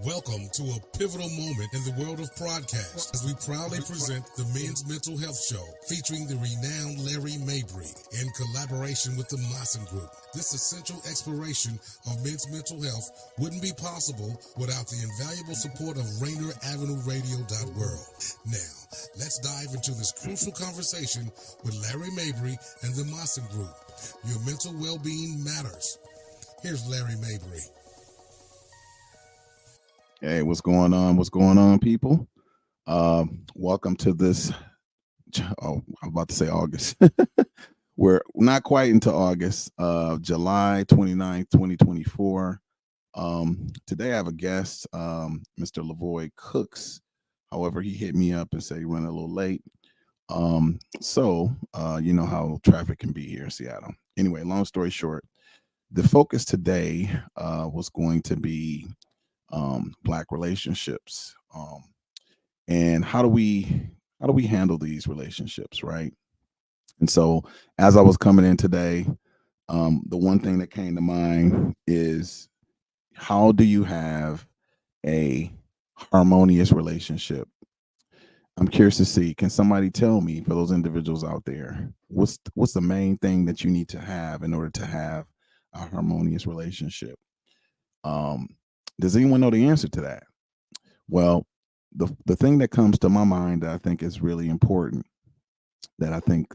Welcome to a pivotal moment in the world of podcast as we proudly present the Men's Mental Health Show featuring the renowned Larry Mabry in collaboration with the Maassen Group. This essential exploration of men's mental health wouldn't be possible without the invaluable support of Rainier Avenue Radio World. Now, let's dive into this crucial conversation with Larry Mabry and the Maassen Group. Your mental well-being matters. Here's Larry Mabry. Hey, what's going on? What's going on, people? Welcome to this. I'm about to say August. We're not quite into August. July 29th, 2024. Today I have a guest, Mr. Levoy Cooks. However, he hit me up and said he ran a little late. You know how traffic can be here in Seattle. Anyway, long story short, the focus today was going to be Black relationships, and how do we handle these relationships, right? And so as I was coming in today, the one thing that came to mind is, how do you have a harmonious relationship? I'm curious to see, can somebody tell me, for those individuals out there, what's the main thing that you need to have in order to have a harmonious relationship? Does anyone know the answer to that? Well, the thing that comes to my mind that I think is really important, that I think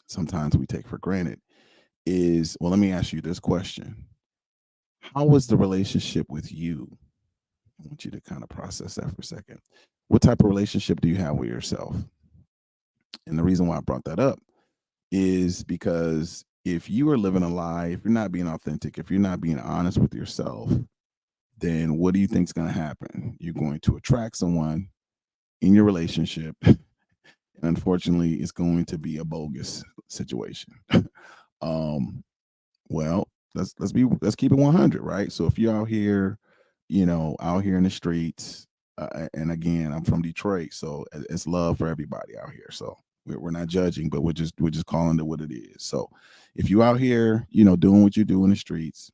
sometimes we take for granted, is, well, let me ask you this question. How is the relationship with you? I want you to kind of process that for a second. What type of relationship do you have with yourself? And the reason why I brought that up is because if you are living a lie, if you're not being authentic, if you're not being honest with yourself, then what do you think is going to happen? You're going to attract someone in your relationship, and unfortunately, it's going to be a bogus situation. Well, let's keep it 100, right? So if you're out here, out here in the streets, and again, I'm from Detroit, so it's love for everybody out here. So we're not judging, but we're just calling it what it is. So if you out here, doing what you do in the streets,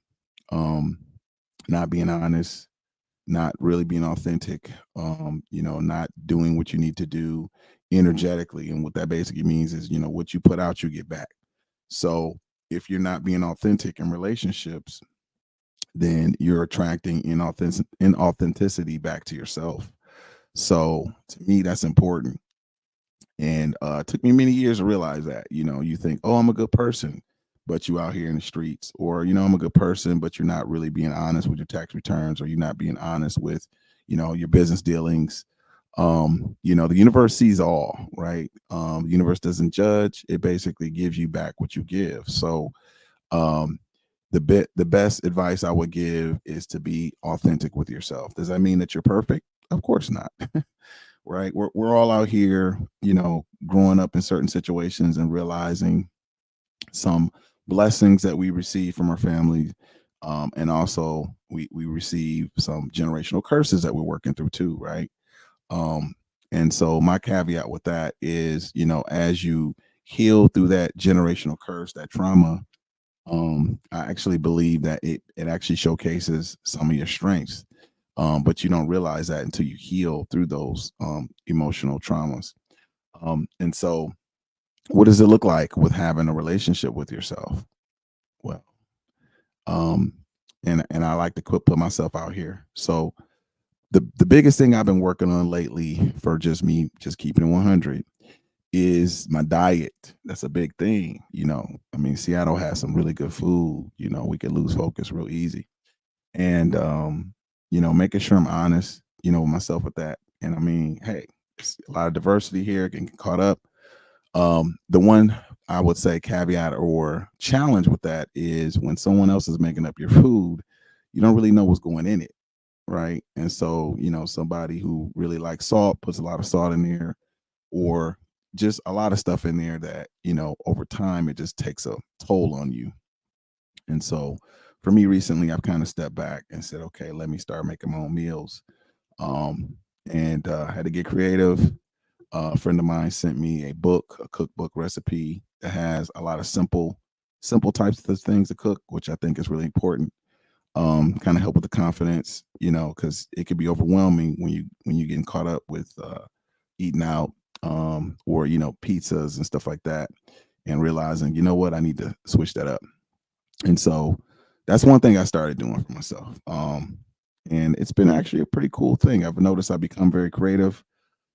not being honest, not really being authentic, not doing what you need to do energetically. And what that basically means is, what you put out, you get back. So if you're not being authentic in relationships, then you're attracting inauthenticity back to yourself. So to me, that's important. And it took me many years to realize that. You think, oh, I'm a good person, but you out here in the streets, or, I'm a good person, but you're not really being honest with your tax returns, or you're not being honest with, your business dealings. The universe sees all, right? The universe doesn't judge. It basically gives you back what you give. So the best advice I would give is to be authentic with yourself. Does that mean that you're perfect? Of course not. Right? We're all out here, growing up in certain situations and realizing some blessings that we receive from our families, and also we receive some generational curses that we're working through too, right? And so my caveat with that is, as you heal through that generational curse, that trauma, I actually believe that it actually showcases some of your strengths, but you don't realize that until you heal through those emotional traumas. And so what does it look like with having a relationship with yourself? Well, and I like to put myself out here. So the biggest thing I've been working on lately, for just me, just keeping it 100, is my diet. That's a big thing. Seattle has some really good food. We can lose focus real easy. And, making sure I'm honest, with myself with that. And hey, it's a lot of diversity here, can get caught up. The one I would say caveat or challenge with that is, when someone else is making up your food, you don't really know what's going in it, right? And so, somebody who really likes salt puts a lot of salt in there, or just a lot of stuff in there that, over time, it just takes a toll on you. And so for me recently, I've kind of stepped back and said, okay, let me start making my own meals. And had to get creative. A friend of mine sent me a cookbook recipe that has a lot of simple types of things to cook, which I think is really important. kind of help with the confidence, because it could be overwhelming when you're getting caught up with eating out, or pizzas and stuff like that, and realizing, what, I need to switch that up. And so that's one thing I started doing for myself. And it's been actually a pretty cool thing. I've noticed I become very creative.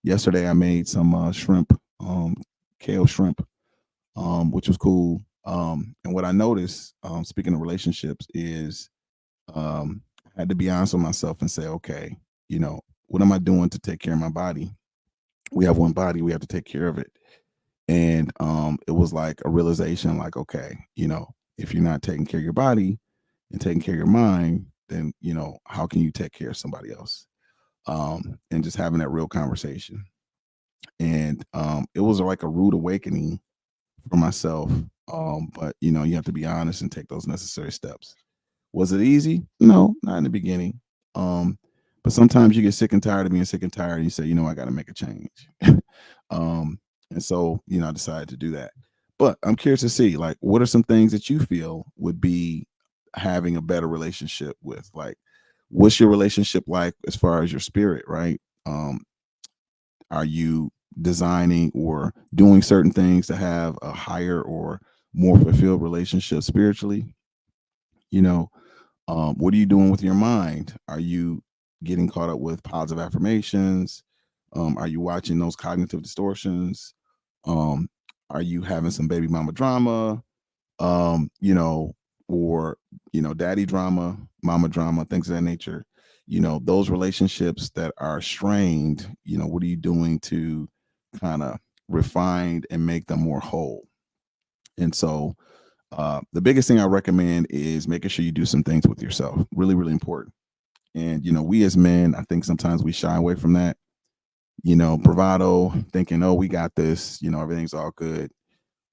Yesterday I made some shrimp, kale shrimp, which was cool. And what I noticed, speaking of relationships, is I had to be honest with myself and say, okay, what am I doing to take care of my body? We have one body, we have to take care of it. And it was like a realization, like, okay, if you're not taking care of your body and taking care of your mind, then how can you take care of somebody else? And just having that real conversation. And it was like a rude awakening for myself. But you have to be honest and take those necessary steps. Was it easy? No, not in the beginning. Um, but sometimes you get sick and tired of being sick and tired, and you say, I got to make a change. um, and so, I decided to do that. But I'm curious to see, like, what are some things that you feel would be having a better relationship with? Like, what's your relationship like as far as your spirit, right? Are you designing or doing certain things to have a higher or more fulfilled relationship spiritually? You know, what are you doing with your mind? Are you getting caught up with positive affirmations? Are you watching those cognitive distortions? Um, are you having some baby mama drama? um, you know, or daddy drama, mama drama, things of that nature. Those relationships that are strained, what are you doing to kind of refine and make them more whole? And so the biggest thing I recommend is making sure you do some things with yourself. Really, really important. And we as men, I think sometimes we shy away from that. Bravado, thinking, oh, we got this, everything's all good.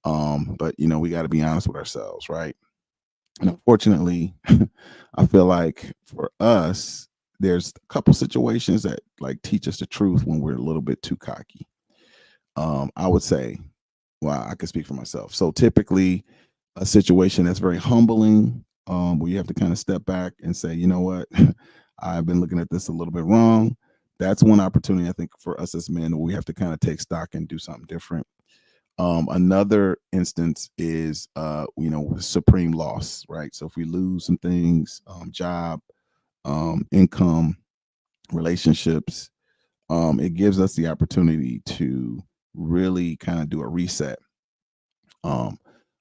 But we got to be honest with ourselves, right? And unfortunately, I feel like for us, there's a couple situations that like teach us the truth when we're a little bit too cocky. I would say, well, I can speak for myself. So typically, a situation that's very humbling, where you have to kind of step back and say, you know what, I've been looking at this a little bit wrong. That's one opportunity, I think, for us as men, where we have to kind of take stock and do something different. Another instance is, supreme loss, right? So if we lose some things, job, income, relationships, it gives us the opportunity to really kind of do a reset. Um,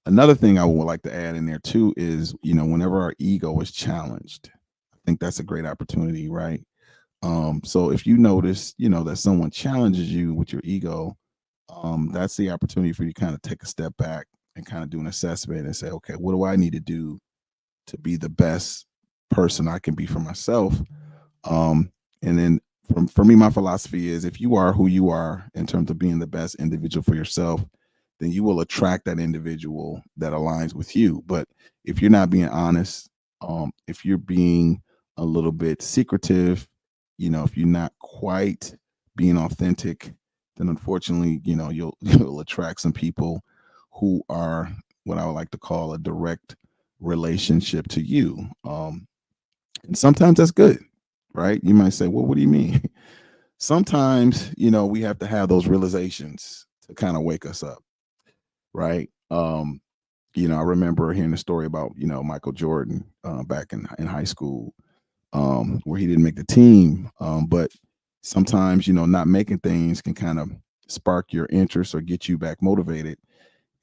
Another thing I would like to add in there too is, whenever our ego is challenged, I think that's a great opportunity, right? So if you notice, that someone challenges you with your ego, that's the opportunity for you to kind of take a step back and kind of do an assessment and say, okay, what do I need to do to be the best person I can be for myself? And then for me, my philosophy is, if you are who you are in terms of being the best individual for yourself, then you will attract that individual that aligns with you. But if you're not being honest, if you're being a little bit secretive, if you're not quite being authentic, then unfortunately, you'll attract some people who are what I would like to call a direct relationship to you. And sometimes that's good, right? You might say, well, what do you mean? Sometimes, we have to have those realizations to kind of wake us up, right? I remember hearing a story about, Michael Jordan, back in high school, where he didn't make the team. But sometimes, not making things can kind of spark your interest or get you back motivated.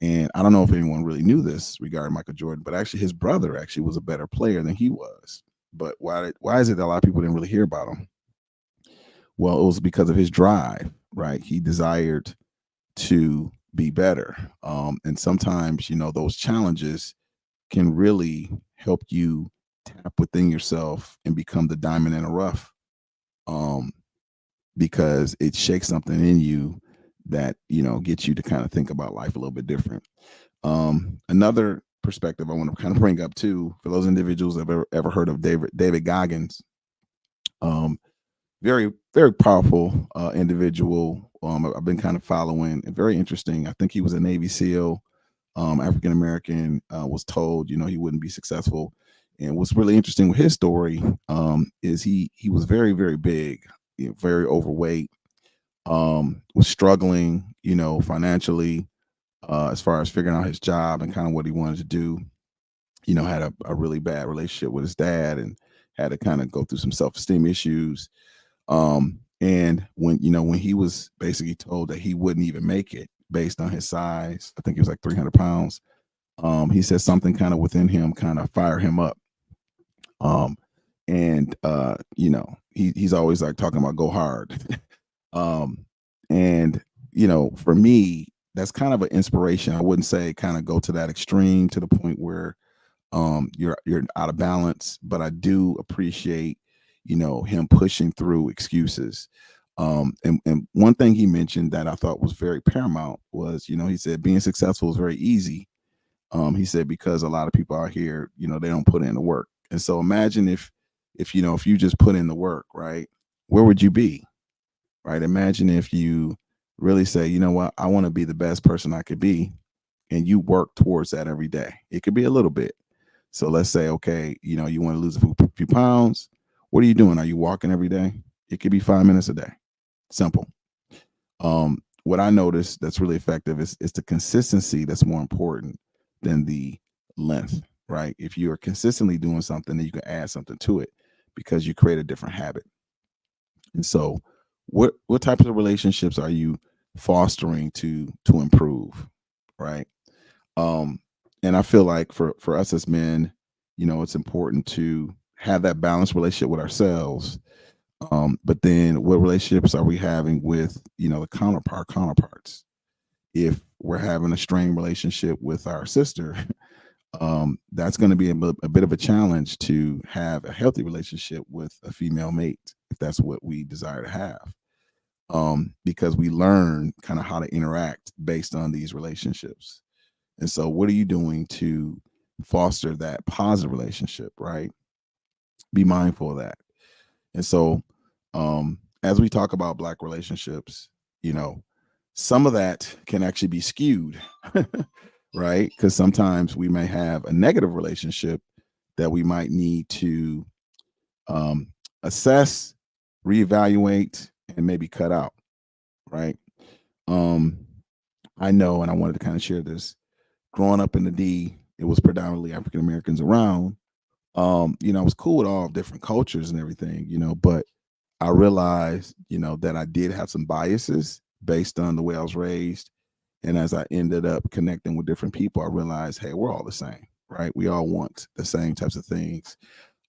And I don't know if anyone really knew this regarding Michael Jordan, but actually his brother actually was a better player than he was. But why is it that a lot of people didn't really hear about him? Well, it was because of his drive, right? He desired to be better. And sometimes, those challenges can really help you tap within yourself and become the diamond in the rough, um, because it shakes something in you that, gets you to kind of think about life a little bit different. Another perspective I want to kind of bring up too, for those individuals that have ever heard of David Goggins, very, very powerful individual. I've been kind of following, and very interesting. I think he was a Navy SEAL, African American, was told, he wouldn't be successful And what's really interesting with his story is he was very, very big, very overweight, was struggling, financially, as far as figuring out his job and kind of what he wanted to do. Had a really bad relationship with his dad and had to kind of go through some self-esteem issues. And when he was basically told that he wouldn't even make it based on his size, I think he was like 300 pounds. He said something kind of within him kind of fired him up. And he's always like talking about go hard. And for me, that's kind of an inspiration. I wouldn't say kind of go to that extreme to the point where you're out of balance, but I do appreciate him pushing through excuses. And one thing he mentioned that I thought was very paramount was, he said being successful is very easy. He said because a lot of people out here, they don't put in the work. And so imagine if you just put in the work, right? Where would you be? Right? Imagine if you really say, you know what, I want to be the best person I could be, and you work towards that every day. It could be a little bit. So let's say, okay, you want to lose a few pounds. What are you doing? Are you walking every day? It could be 5 minutes a day. Simple. What I noticed that's really effective is the consistency that's more important than the length, right? If you are consistently doing something, then you can add something to it because you create a different habit. And so what types of relationships are you fostering to improve, right? And I feel like for us as men, it's important to have that balanced relationship with ourselves. But then what relationships are we having with, the counterparts? If we're having a strained relationship with our sister, that's going to be a bit of a challenge to have a healthy relationship with a female mate, if that's what we desire to have. Because we learn kind of how to interact based on these relationships. And so what are you doing to foster that positive relationship, right? Be mindful of that. And so as we talk about Black relationships, some of that can actually be skewed, right? Because sometimes we may have a negative relationship that we might need to assess, reevaluate, and maybe cut out, right? I know, and I wanted to kind of share this. Growing up in the D, it was predominantly African Americans around. I was cool with all different cultures and everything, but I realized, that I did have some biases based on the way I was raised. And as I ended up connecting with different people, I realized, hey, we're all the same, right? We all want the same types of things.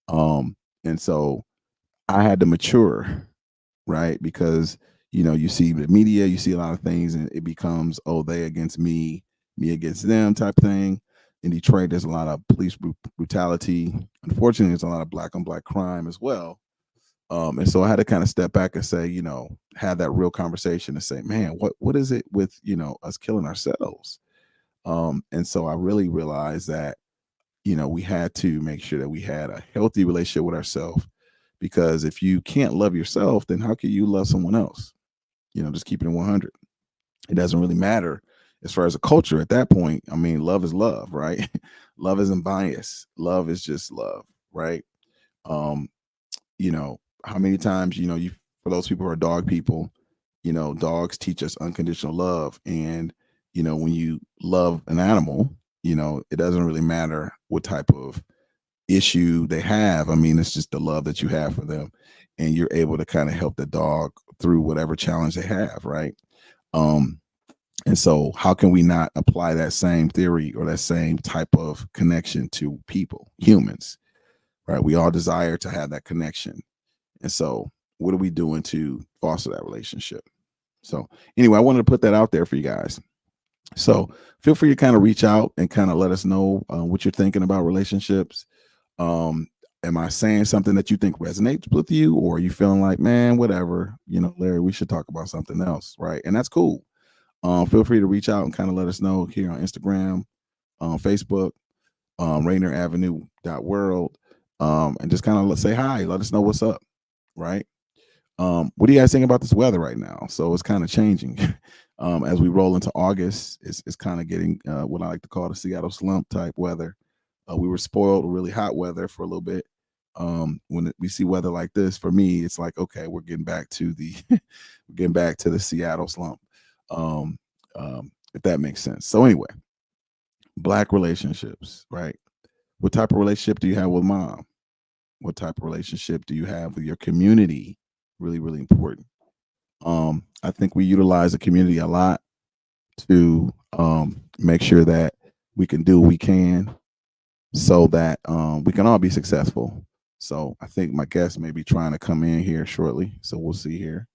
And so I had to mature, right? Because, you see the media, you see a lot of things, and it becomes, oh, they against me against them type thing. In Detroit, there's a lot of police brutality. Unfortunately, there's a lot of Black on Black crime as well. And so I had to kind of step back and say, have that real conversation and say, man, what is it with, us killing ourselves? And so I really realized that, we had to make sure that we had a healthy relationship with ourselves, because if you can't love yourself, then how can you love someone else? Just keeping it 100. It doesn't really matter as far as a culture at that point. I mean, love is love, right? Love isn't bias. Love is just love, right? How many times, for those people who are dog people, dogs teach us unconditional love. And, when you love an animal, it doesn't really matter what type of issue they have. I mean, it's just the love that you have for them. And you're able to kind of help the dog through whatever challenge they have, right? And so how can we not apply that same theory or that same type of connection to people, humans, right? We all desire to have that connection. And so what are we doing to foster that relationship? So anyway, I wanted to put that out there for you guys. So feel free to kind of reach out and kind of let us know what you're thinking about relationships. Am I saying something that you think resonates with you, or are you feeling like, man, whatever, Larry, we should talk about something else, right? And that's cool. Feel free to reach out and kind of let us know here on Instagram, Facebook, Rainier Avenue .world, and just kind of say hi, let us know what's up, right? What do you guys think about this weather right now? So it's kind of changing. As we roll into August, it's kind of getting what I like to call the Seattle slump type weather. We were spoiled with really hot weather for a little bit. When we see weather like this, for me, it's like, okay, we're getting back to the we're getting back to the Seattle slump. Um, if that makes sense. So anyway, Black relationships, right? What type of relationship do you have with mom? What type of relationship do you have with your community? Really, really important. I think we utilize the community a lot to make sure that we can do what we can so that we can all be successful. So I think my guest may be trying to come in here shortly. So we'll see here.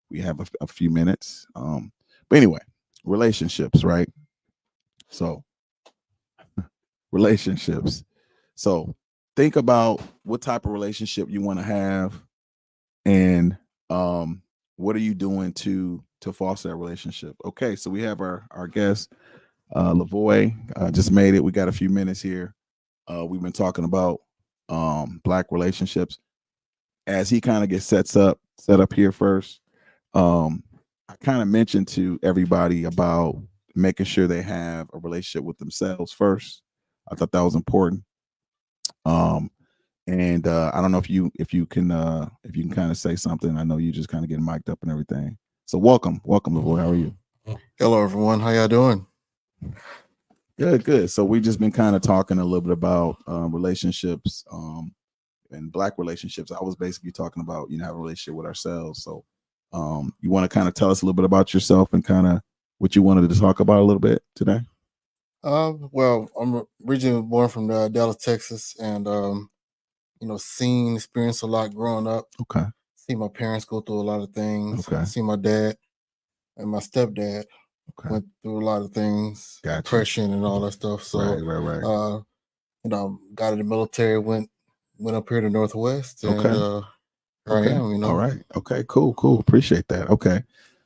We have a few minutes. But anyway, relationships, right? So relationships. So think about what type of relationship you want to have, and what are you doing to foster that relationship. Okay, so we have our guest, Levoy, just made it. We got a few minutes here. We've been talking about Black relationships. As he kind of gets set up here first, I kind of mentioned to everybody about making sure they have a relationship with themselves first. I thought that was important. Um, and I don't know if you can kind of say something. I know you just kind of getting mic'd up and everything. So welcome, Levoy. How are you? Hello, everyone. How y'all doing? Good. So we just been kind of talking a little bit about relationships, and Black relationships. I was basically talking about having a relationship with ourselves. So you want to kind of tell us a little bit about yourself and kind of what you wanted to talk about a little bit today? Well, I'm originally born from Dallas, Texas, and experienced a lot growing up. Okay. See my parents go through a lot of things. Okay. See my dad and my stepdad went through a lot of things, depression and all that stuff. So, right. Got in the military, went up here to Northwest, and here I am. All right. Okay. Cool. Appreciate that. Okay.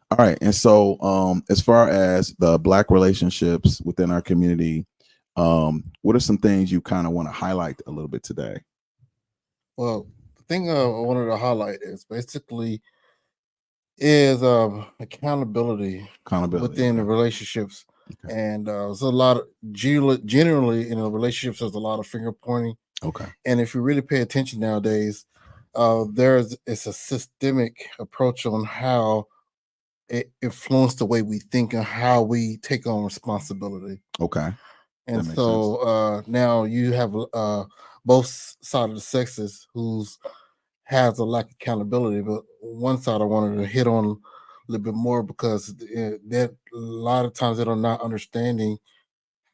All right. And so, as far as the Black relationships within our community, what are some things you kind of want to highlight a little bit today? Well, the thing I wanted to highlight is basically accountability within the relationships. Okay. And there's a lot of generally in relationships, there's a lot of finger pointing. Okay. And if you really pay attention nowadays, it's a systemic approach on how it influenced the way we think and how we take on responsibility. Okay. And so now you have both sides of the sexes who's has a lack of accountability, but one side I wanted to hit on a little bit more because that a lot of times they're not understanding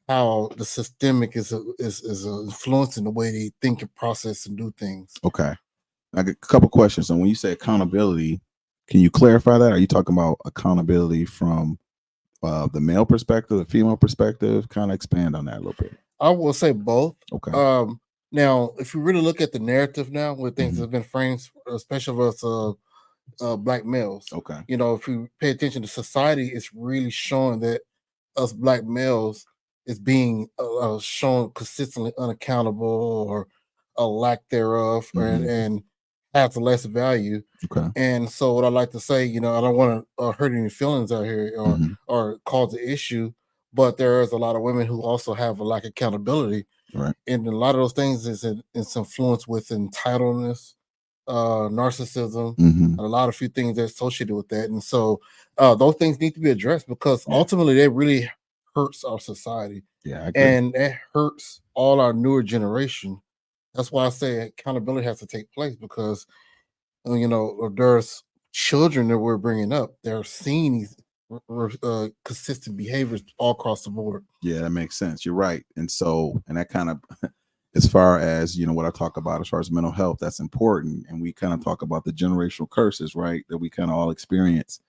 how the systemic is influencing the way they think and process and do things. Okay. I got a couple questions. So when you say accountability, can you clarify that? Are you talking about accountability from the male perspective, the female perspective? Kind of expand on that a little bit. I will say both. Okay. Now, if you really look at the narrative now, where things have been framed, especially with Black males. Okay. If you pay attention to society, it's really showing that us Black males is being shown consistently unaccountable or a lack thereof, and has less value. Okay. And so what I like to say, I don't want to hurt any feelings out here or cause an issue, but there is a lot of women who also have a lack of accountability. Right. And a lot of those things is influenced with entitledness, narcissism, and a lot of few things that are associated with that. And so those things need to be addressed because ultimately they really hurts our society. Yeah, I agree. And it hurts all our newer generation. That's why I say accountability has to take place because there's children that we're bringing up. They're seeing these consistent behaviors all across the board. Yeah, that makes sense. You're right. And that kind of, as far as, what I talk about as far as mental health, that's important. And we kind of talk about the generational curses, right, that we kind of all experience.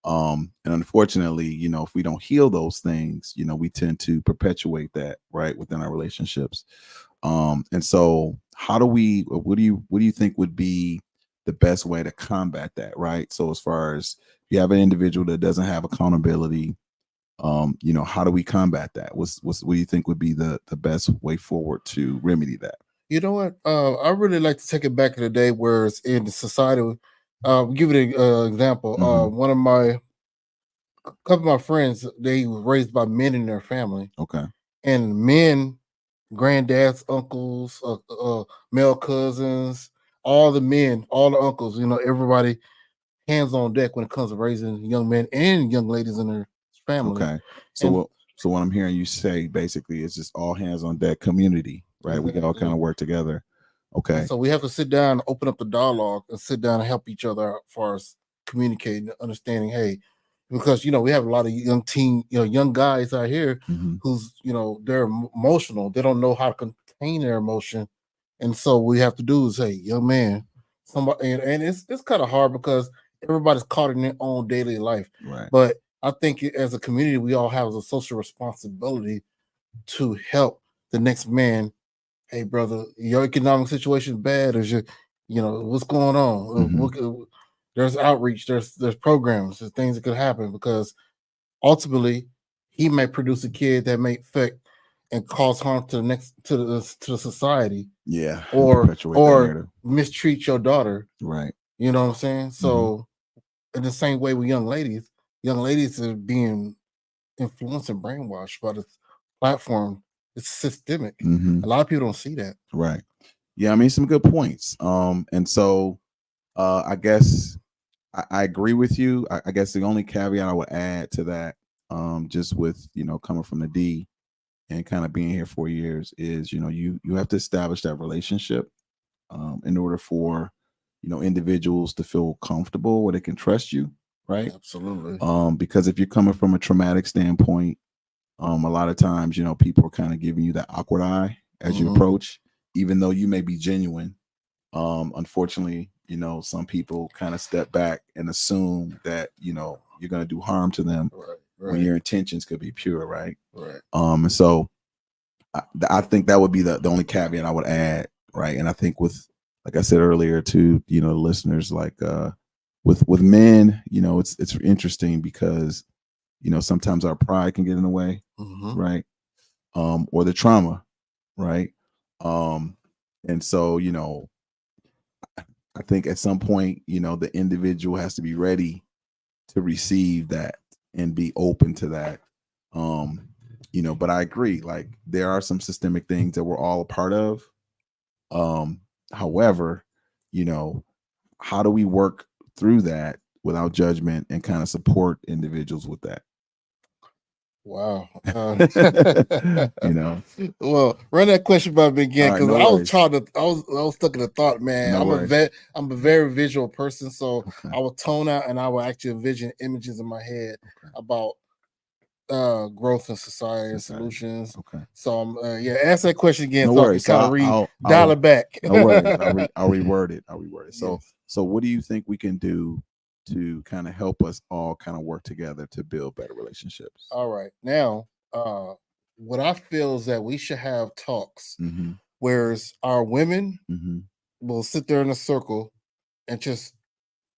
And unfortunately, if we don't heal those things, we tend to perpetuate that, right, within our relationships. And so what do you think would be the best way to combat that, right? So as far as you have an individual that doesn't have accountability, how do we combat that? What do you think would be the best way forward to remedy that? You know what? I really like to take it back to the day where it's in the society. Give it an example. Couple of my friends, they were raised by men in their family. Okay. And men granddads, uncles, male cousins, all the men, all the uncles, everybody hands on deck when it comes to raising young men and young ladies in their family. Okay. So what I'm hearing you say basically is just all hands on deck community, right? We can all kind of work together. Okay. And so we have to sit down, open up the dialogue, and sit down and help each other out as far as communicating, understanding. Hey, because we have a lot of young guys out here who's they're emotional. They don't know how to contain their emotion, and so what we have to do is, hey, young man, somebody, and it's kind of hard because everybody's caught in their own daily life. Right. But I think as a community, we all have a social responsibility to help the next man. Hey, brother, your economic situation is bad, or what's going on? There's outreach, there's programs, there's things that could happen, because ultimately he may produce a kid that may affect and cause harm to the society. Yeah. Or mistreat your daughter. Right. You know what I'm saying? So in the same way with young ladies are being influenced and brainwashed by this platform. It's systemic. A lot of people don't see that. Right. Yeah, I mean, some good points. And so I guess I agree with you. I guess the only caveat I would add to that, just with coming from the D and kind of being here 4 years, is you have to establish that relationship in order for individuals to feel comfortable where they can trust you, right? Absolutely. Because if you're coming from a traumatic standpoint, a lot of times people are kind of giving you that awkward eye as you approach, even though you may be genuine. Unfortunately, some people kind of step back and assume that you're going to do harm to them when your intentions could be pure, right? And so I think that would be the only caveat I would add, right? And I think with, like I said earlier to the listeners, like with men, it's interesting because sometimes our pride can get in the way, right? Or the trauma, right? And so I think at some point the individual has to be ready to receive that and be open to that. But I agree, like there are some systemic things that we're all a part of. However, how do we work through that without judgment and kind of support individuals with that? Wow. Well, run that question by me again, because I was stuck in a thought, man. I'm a very visual person, so I will tone out and I will actually envision images in my head about growth in society and solutions. So ask that question again. No worries. Kind of dial it back. No worries. I'll reword it. So what do you think we can do to kind of help us all kind of work together to build better relationships? All right. Now, what I feel is that we should have talks, whereas our women will sit there in a circle and just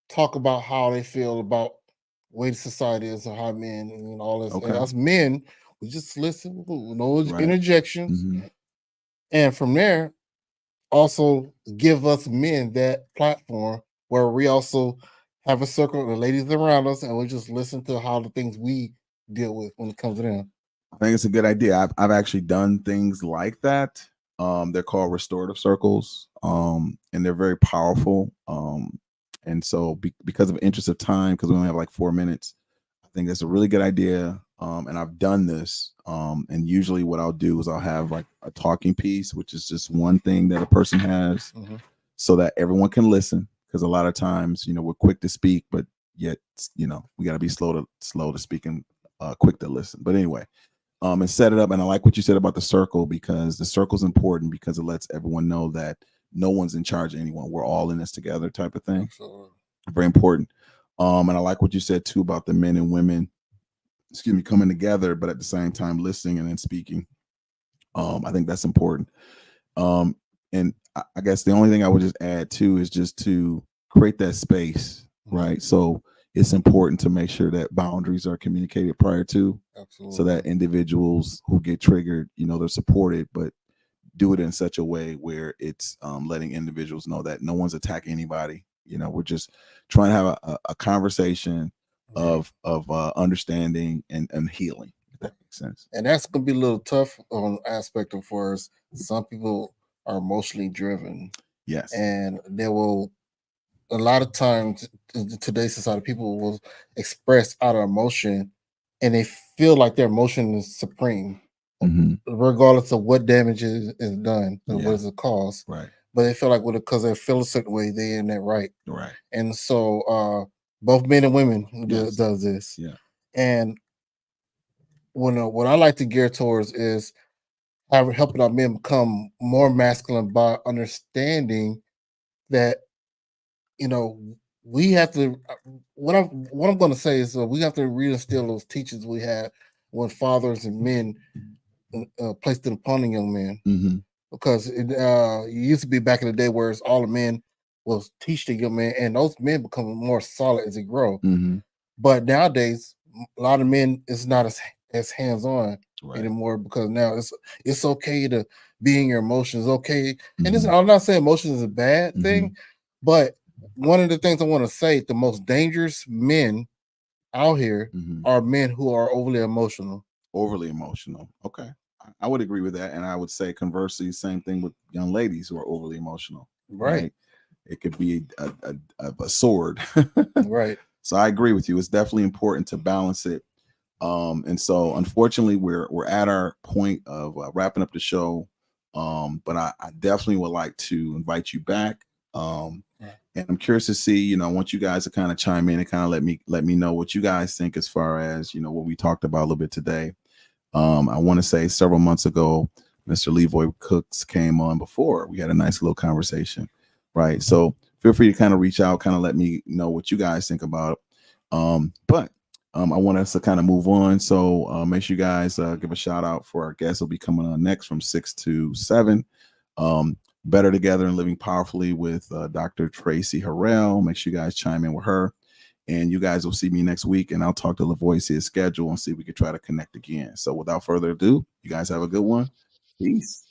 talk about how they feel about the way the society is and how men and all this. And us men, we just listen, no interjections. And from there, also give us men that platform where we also have a circle of the ladies around us, and we just listen to how the things we deal with when it comes to them. I think it's a good idea. I've actually done things like that. They're called restorative circles, and they're very powerful. And so because of interest of time, because we only have like 4 minutes, I think that's a really good idea. And I've done this. And usually what I'll do is I'll have like a talking piece, which is just one thing that a person has so that everyone can listen. Because a lot of times, we're quick to speak, but yet, we got to be slow to speak and quick to listen. But anyway, and set it up. And I like what you said about the circle, because the circle is important because it lets everyone know that no one's in charge of anyone. We're all in this together type of thing. Absolutely. Very important. And I like what you said too about the men and women, coming together, but at the same time listening and then speaking. I think that's important. And I guess the only thing I would just add too is just to create that space, right? So it's important to make sure that boundaries are communicated prior to, so that individuals who get triggered, they're supported, but do it in such a way where it's letting individuals know that no one's attacking anybody. We're just trying to have a conversation of understanding and healing. That makes sense. And that's gonna be a little tough on aspect of for us. Some people are emotionally driven. Yes. And they will, a lot of times in today's society, people will express out of emotion and they feel like their emotion is supreme, regardless of what damage is done or what is the cause. Right. But they feel like because they feel a certain way, they're in that right. Right. And so both men and women does this. Yeah. And what I like to gear towards is helping our men become more masculine by understanding that, you know, we have to. What I'm going to say is we have to reinstill those teachings we had when fathers and men placed it upon the young men, because it used to be back in the day where it's all the men will teach the young men, and those men become more solid as they grow. But nowadays, a lot of men is not as hands on anymore, because now it's okay to be in your emotions. Okay, and I'm not saying emotions is a bad thing, but one of the things I want to say, the most dangerous men out here are men who are overly emotional. Overly emotional. Okay. I would agree with that. And I would say conversely, same thing with young ladies who are overly emotional. Right. It could be a sword. Right. So I agree with you. It's definitely important to balance it. And so unfortunately we're at our point of wrapping up the show. But I definitely would like to invite you back. And I'm curious to see, I want you guys to kind of chime in and kind of let me know what you guys think as far as, what we talked about a little bit today. I want to say several months ago, Mr. Levoy Cooks came on before. We had a nice little conversation, right? So feel free to kind of reach out, kind of let me know what you guys think about it. But I want us to kind of move on. So make sure you guys give a shout out for our guests. Will be coming on next from 6 to 7. Better Together and Living Powerfully with Dr. Tracy Harrell. Make sure you guys chime in with her. And you guys will see me next week, and I'll talk to Levoy, see his schedule, and see if we can try to connect again. So without further ado, you guys have a good one. Peace.